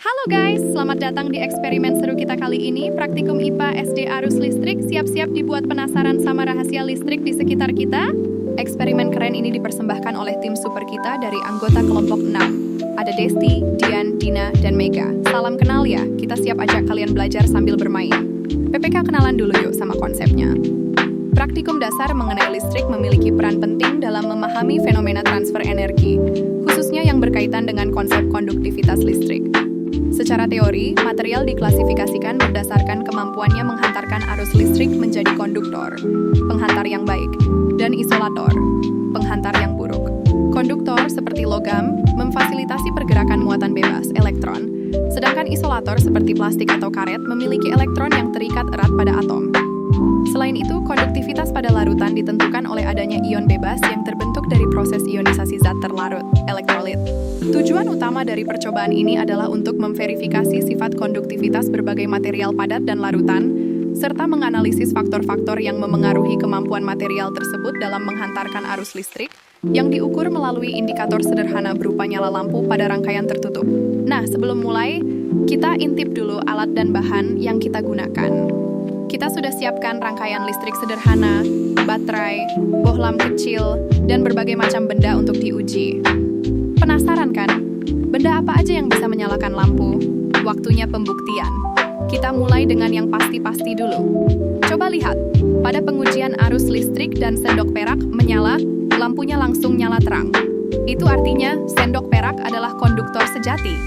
Halo guys, selamat datang di eksperimen seru kita kali ini. Praktikum IPA SD Arus Listrik, siap-siap dibuat penasaran sama rahasia listrik di sekitar kita? Eksperimen keren ini dipersembahkan oleh tim super kita dari anggota kelompok 6. Ada Desti, Dian, Dina, dan Mega. Salam kenal ya, kita siap ajak kalian belajar sambil bermain. PPK kenalan dulu yuk sama konsepnya. Praktikum dasar mengenai listrik memiliki peran penting dalam memahami fenomena transfer energi, khususnya yang berkaitan dengan konsep konduktivitas listrik. Secara teori, material diklasifikasikan berdasarkan kemampuannya menghantarkan arus listrik menjadi konduktor, penghantar yang baik, dan isolator, penghantar yang buruk. Konduktor, seperti logam, memfasilitasi pergerakan muatan bebas, elektron, sedangkan isolator, seperti plastik atau karet, memiliki elektron yang terikat erat pada atom. Selain itu, konduktivitas pada larutan ditentukan oleh adanya ion bebas yang terbentuk dari proses ionisasi zat terlarut, elektrolit. Tujuan utama dari percobaan ini adalah untuk memverifikasi sifat konduktivitas berbagai material padat dan larutan, serta menganalisis faktor-faktor yang memengaruhi kemampuan material tersebut dalam menghantarkan arus listrik, yang diukur melalui indikator sederhana berupa nyala lampu pada rangkaian tertutup. Nah, sebelum mulai, kita intip dulu alat dan bahan yang kita gunakan. Kita sudah siapkan rangkaian listrik sederhana, baterai, bohlam kecil, dan berbagai macam benda untuk diuji. Penasaran kan? Benda apa aja yang bisa menyalakan lampu? Waktunya pembuktian. Kita mulai dengan yang pasti-pasti dulu. Coba lihat, pada pengujian arus listrik dan sendok perak menyala, lampunya langsung nyala terang. Itu artinya sendok perak adalah konduktor sejati.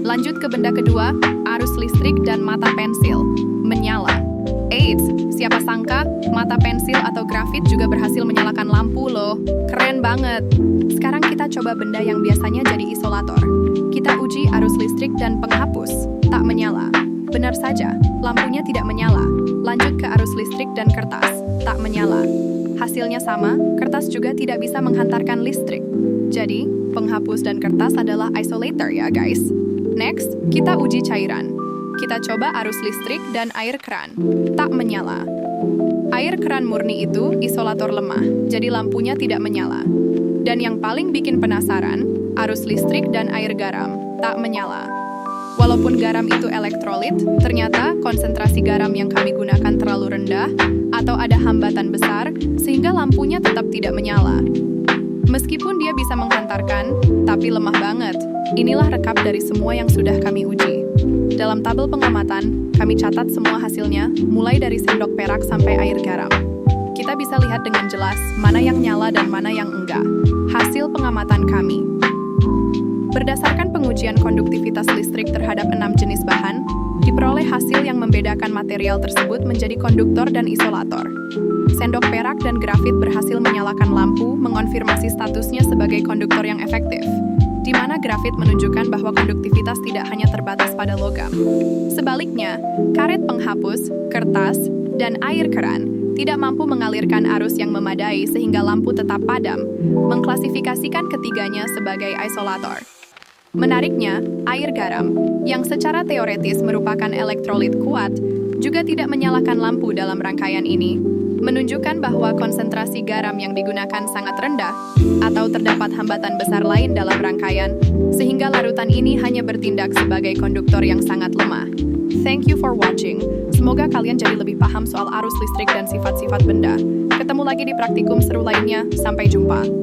Lanjut ke benda kedua, arus listrik dan mata pensil menyala. Eits, siapa sangka mata pensil atau grafit juga berhasil menyalakan lampu loh. Keren banget. Sekarang kita coba benda yang biasanya jadi isolator. Kita uji arus listrik dan penghapus. Tak menyala. Benar saja, lampunya tidak menyala. Lanjut ke arus listrik dan kertas. Tak menyala. Hasilnya sama, kertas juga tidak bisa menghantarkan listrik. Jadi, penghapus dan kertas adalah isolator ya guys. Next, kita uji cairan. Kita coba arus listrik dan air keran. Tak menyala. Air keran murni itu isolator lemah, jadi lampunya tidak menyala. Dan yang paling bikin penasaran, arus listrik dan air garam. Tak menyala. Walaupun garam itu elektrolit, ternyata konsentrasi garam yang kami gunakan terlalu rendah atau ada hambatan besar sehingga lampunya tetap tidak menyala. Meskipun dia bisa menghantarkan, tapi lemah banget. Inilah rekap dari semua yang sudah kami uji. Dalam tabel pengamatan, kami catat semua hasilnya, mulai dari sendok perak sampai air garam. Kita bisa lihat dengan jelas mana yang nyala dan mana yang enggak. Hasil pengamatan kami. Berdasarkan pengujian konduktivitas listrik terhadap 6 jenis bahan, diperoleh hasil yang membedakan material tersebut menjadi konduktor dan isolator. Sendok perak dan grafit berhasil menyalakan lampu, mengonfirmasi statusnya sebagai konduktor yang efektif, di mana grafit menunjukkan bahwa konduktivitas tidak hanya terbatas pada logam. Sebaliknya, karet penghapus, kertas, dan air keran tidak mampu mengalirkan arus yang memadai sehingga lampu tetap padam, mengklasifikasikan ketiganya sebagai isolator. Menariknya, air garam, yang secara teoretis merupakan elektrolit kuat, juga tidak menyalakan lampu dalam rangkaian ini, menunjukkan bahwa konsentrasi garam yang digunakan sangat rendah, atau terdapat hambatan besar lain dalam rangkaian, sehingga larutan ini hanya bertindak sebagai konduktor yang sangat lemah. Thank you for watching. Semoga kalian jadi lebih paham soal arus listrik dan sifat-sifat benda. Ketemu lagi di praktikum seru lainnya. Sampai jumpa.